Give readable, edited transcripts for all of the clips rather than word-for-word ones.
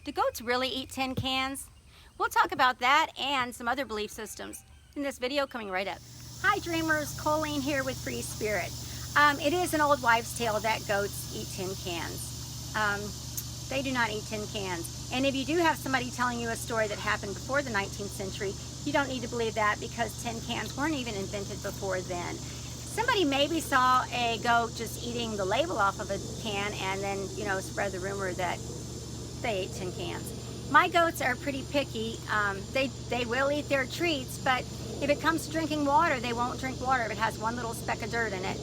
Do goats really eat tin cans? We'll talk about that and some other belief systems in this video coming right up. Hi dreamers, Coleen here with Free Spirit. It is an old wives' tale that goats eat tin cans. They do not eat tin cans. And if you do have somebody telling you a story that happened before the 19th century, you don't need to believe that because tin cans weren't even invented before then. Somebody maybe saw a goat just eating the label off of a can and then, spread the rumor that they ate tin cans. My goats are pretty picky. They will eat their treats, but if it comes to drinking water, they won't drink water if it has one little speck of dirt in it.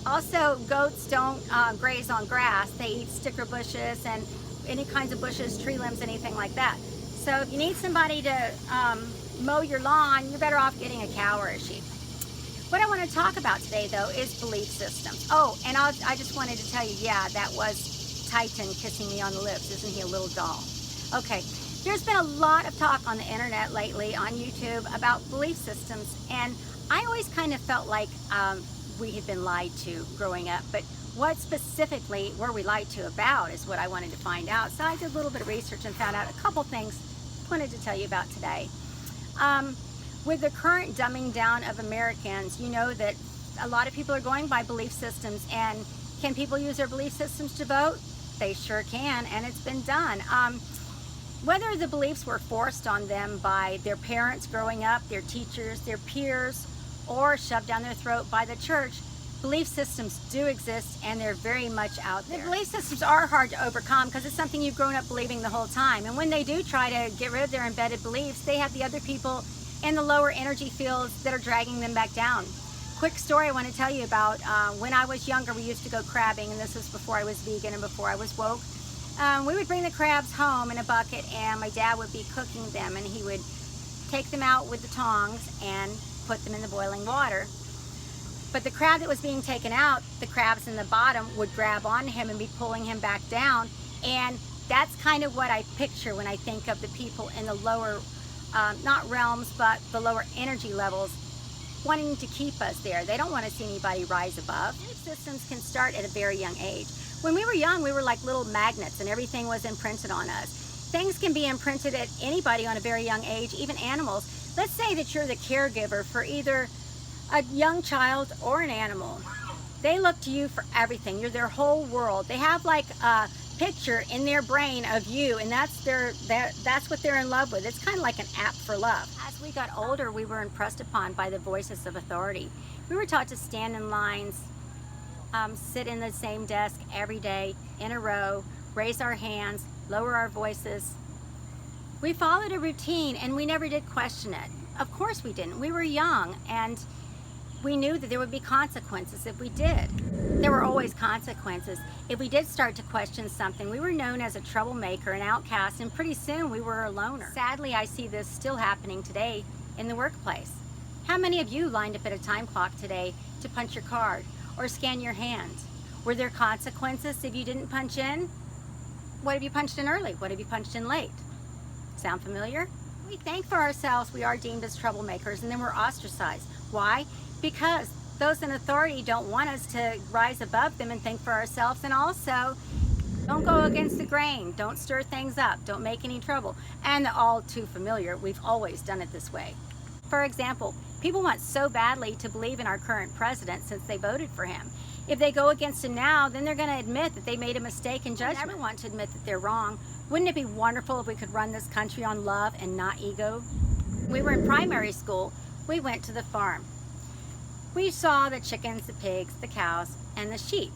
Also, goats don't graze on grass. They eat sticker bushes and any kinds of bushes, tree limbs, anything like that. So if you need somebody to mow your lawn, you're better off getting a cow or a sheep. What I want to talk about today, though, is belief systems. Oh, and I just wanted to tell you, yeah, that was Titan kissing me on the lips. Isn't he a little doll? Okay, there's been a lot of talk on the internet lately, on YouTube, about belief systems, and I always kind of felt like we had been lied to growing up, but what specifically were we lied to about is what I wanted to find out. So I did a little bit of research and found out a couple things I wanted to tell you about today. With the current dumbing down of Americans, you know that a lot of people are going by belief systems, and can people use their belief systems to vote? They sure can, and it's been done. Whether the beliefs were forced on them by their parents growing up, their teachers, their peers, or shoved down their throat by the church, belief systems do exist, and they're very much out there. The belief systems are hard to overcome because it's something you've grown up believing the whole time, and when they do try to get rid of their embedded beliefs, they have the other people in the lower energy fields that are dragging them back down. Quick story I want to tell you about. When I was younger, we used to go crabbing, and this was before I was vegan and before I was woke. We would bring the crabs home in a bucket, and my dad would be cooking them, and he would take them out with the tongs and put them in the boiling water. But the crab that was being taken out, the crabs in the bottom would grab onto him and be pulling him back down, and that's kind of what I picture when I think of the people in the lower not realms, but the lower energy levels, wanting to keep us there. They don't want to see anybody rise above. Belief systems can start at a very young age. When we were young, we were like little magnets, and everything was imprinted on us. Things can be imprinted at anybody on a very young age, even animals. Let's say that you're the caregiver for either a young child or an animal. They look to you for everything. You're their whole world. They have like a picture in their brain of you, and that's what they're in love with. It's kind of like an app for love. As we got older, we were impressed upon by the voices of authority. We were taught to stand in lines, sit in the same desk every day in a row, raise our hands, lower our voices. We followed a routine, and we never did question it. Of course we didn't. We were young, and we knew that there would be consequences if we did. There were always consequences. If we did start to question something, we were known as a troublemaker, an outcast, and pretty soon we were a loner. Sadly, I see this still happening today in the workplace. How many of you lined up at a time clock today to punch your card or scan your hand? Were there consequences if you didn't punch in? What if you punched in early? What if you punched in late? Sound familiar? We think for ourselves we are deemed as troublemakers, and then we're ostracized. Why? Because those in authority don't want us to rise above them and think for ourselves, and also don't go against the grain, don't stir things up, don't make any trouble. And all too familiar, we've always done it this way. For example, people want so badly to believe in our current president since they voted for him. If they go against him now, then they're going to admit that they made a mistake in judgment. They never want to admit that they're wrong. Wouldn't it be wonderful if we could run this country on love and not ego? When we were in primary school, we went to the farm. We saw the chickens, the pigs, the cows, and the sheep.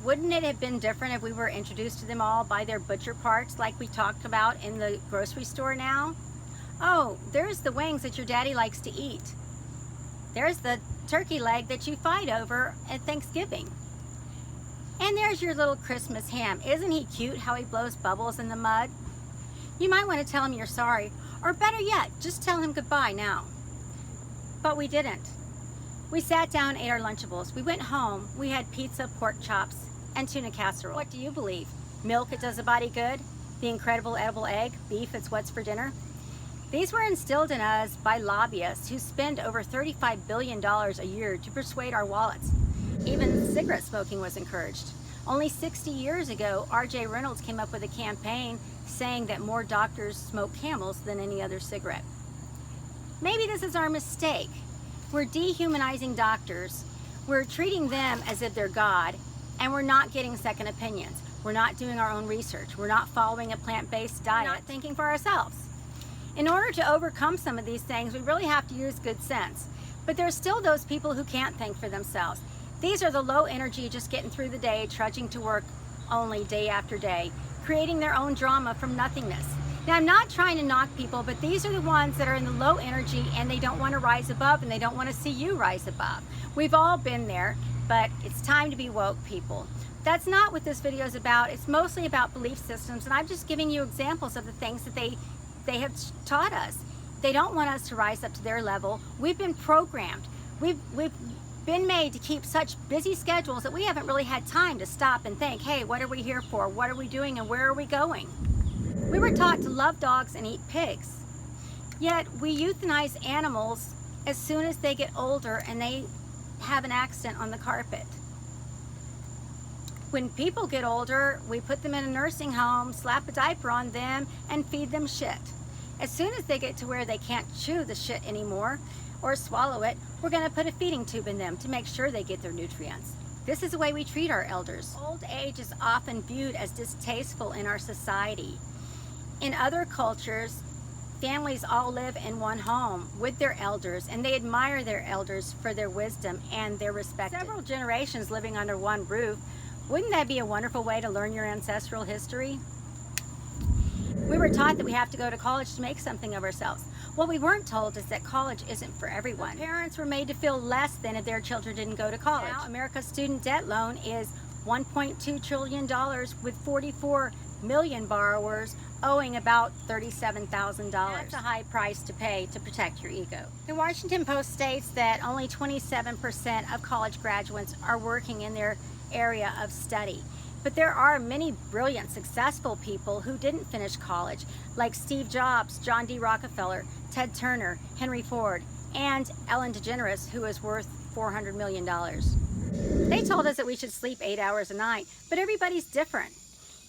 Wouldn't it have been different if we were introduced to them all by their butcher parts like we talked about in the grocery store now? Oh, there's the wings that your daddy likes to eat. There's the turkey leg that you fight over at Thanksgiving. And there's your little Christmas ham. Isn't he cute how he blows bubbles in the mud? You might want to tell him you're sorry, or better yet, just tell him goodbye now. But we didn't. We sat down, ate our Lunchables. We went home. We had pizza, pork chops, and tuna casserole. What do you believe? Milk, it does a body good? The incredible edible egg? Beef, it's what's for dinner? These were instilled in us by lobbyists who spend over $35 billion a year to persuade our wallets. Even cigarette smoking was encouraged. Only 60 years ago, R.J. Reynolds came up with a campaign saying that more doctors smoke Camels than any other cigarette. Maybe this is our mistake. We're dehumanizing doctors. We're treating them as if they're God, and we're not getting second opinions. We're not doing our own research. We're not following a plant-based diet. We're not thinking for ourselves. In order to overcome some of these things, we really have to use good sense. But there's still those people who can't think for themselves. These are the low energy, just getting through the day, trudging to work only day after day, creating their own drama from nothingness. Now, I'm not trying to knock people, but these are the ones that are in the low energy and they don't want to rise above, and they don't want to see you rise above. We've all been there, but it's time to be woke, people. That's not what this video is about. It's mostly about belief systems, and I'm just giving you examples of the things that they have taught us. They don't want us to rise up to their level. We've been programmed. We've been made to keep such busy schedules that we haven't really had time to stop and think, hey, what are we here for? What are we doing, and where are we going? We were taught to love dogs and eat pigs. Yet we euthanize animals as soon as they get older and they have an accident on the carpet. When people get older, we put them in a nursing home, slap a diaper on them, and feed them shit. As soon as they get to where they can't chew the shit anymore or swallow it, we're going to put a feeding tube in them to make sure they get their nutrients. This is the way we treat our elders. Old age is often viewed as distasteful in our society. In other cultures, families all live in one home with their elders, and they admire their elders for their wisdom and their respect. Several generations living under one roof. Wouldn't that be a wonderful way to learn your ancestral history? We were taught that we have to go to college to make something of ourselves. What we weren't told is that college isn't for everyone. Parents were made to feel less than if their children didn't go to college. Now, America's student debt loan is $1.2 trillion with 44 million borrowers owing about $37,000. That's a high price to pay to protect your ego. The Washington Post states that only 27% of college graduates are working in their area of study. But there are many brilliant, successful people who didn't finish college, like Steve Jobs, John D. Rockefeller, Ted Turner, Henry Ford, and Ellen DeGeneres, who is worth $400 million. They told us that we should sleep 8 hours a night, but everybody's different.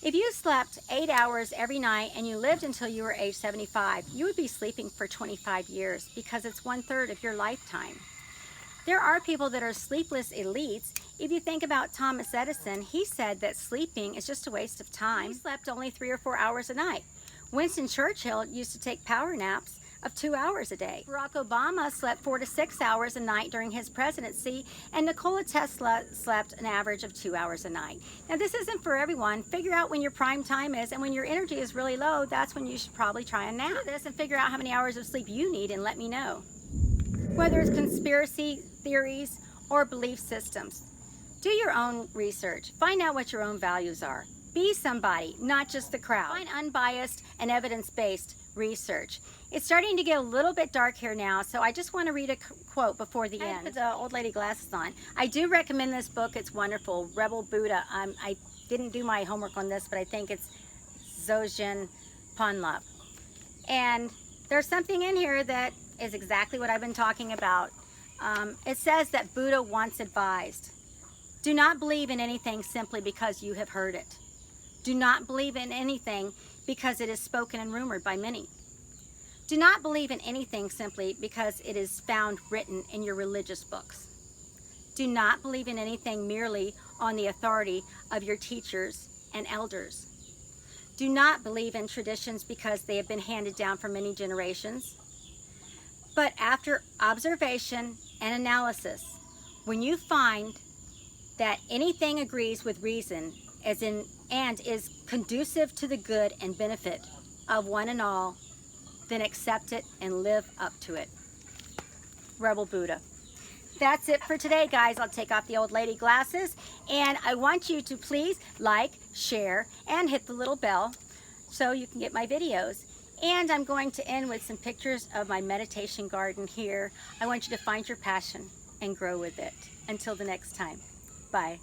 If you slept 8 hours every night and you lived until you were age 75, you would be sleeping for 25 years because it's 1/3 of your lifetime. There are people that are sleepless elites. If you think about Thomas Edison, he said that sleeping is just a waste of time. He slept only 3 or 4 hours a night. Winston Churchill used to take power naps of 2 hours a day. Barack Obama slept 4 to 6 hours a night during his presidency, and Nikola Tesla slept an average of 2 hours a night. Now, this isn't for everyone. Figure out when your prime time is, and when your energy is really low, that's when you should probably try a nap. Do this and figure out how many hours of sleep you need and let me know. Whether it's conspiracy theories or belief systems, do your own research. Find out what your own values are. Be somebody, not just the crowd. Find unbiased and evidence-based research. It's starting to get a little bit dark here now, so I just want to read a quote before the end. Put the old lady glasses on. I do recommend this book. It's wonderful. Rebel Buddha. I didn't do my homework on this, but I think it's Dzogchen Ponlop. And there's something in here that is exactly what I've been talking about. It says that Buddha once advised, do not believe in anything simply because you have heard it. Do not believe in anything because it is spoken and rumored by many. Do not believe in anything simply because it is found written in your religious books. Do not believe in anything merely on the authority of your teachers and elders. Do not believe in traditions because they have been handed down for many generations. But after observation and analysis, when you find that anything agrees with reason and is conducive to the good and benefit of one and all, then accept it and live up to it. Rebel Buddha. That's it for today, guys. I'll take off the old lady glasses, and I want you to please like, share, and hit the little bell so you can get my videos. And I'm going to end with some pictures of my meditation garden here. I want you to find your passion and grow with it. Until the next time, bye.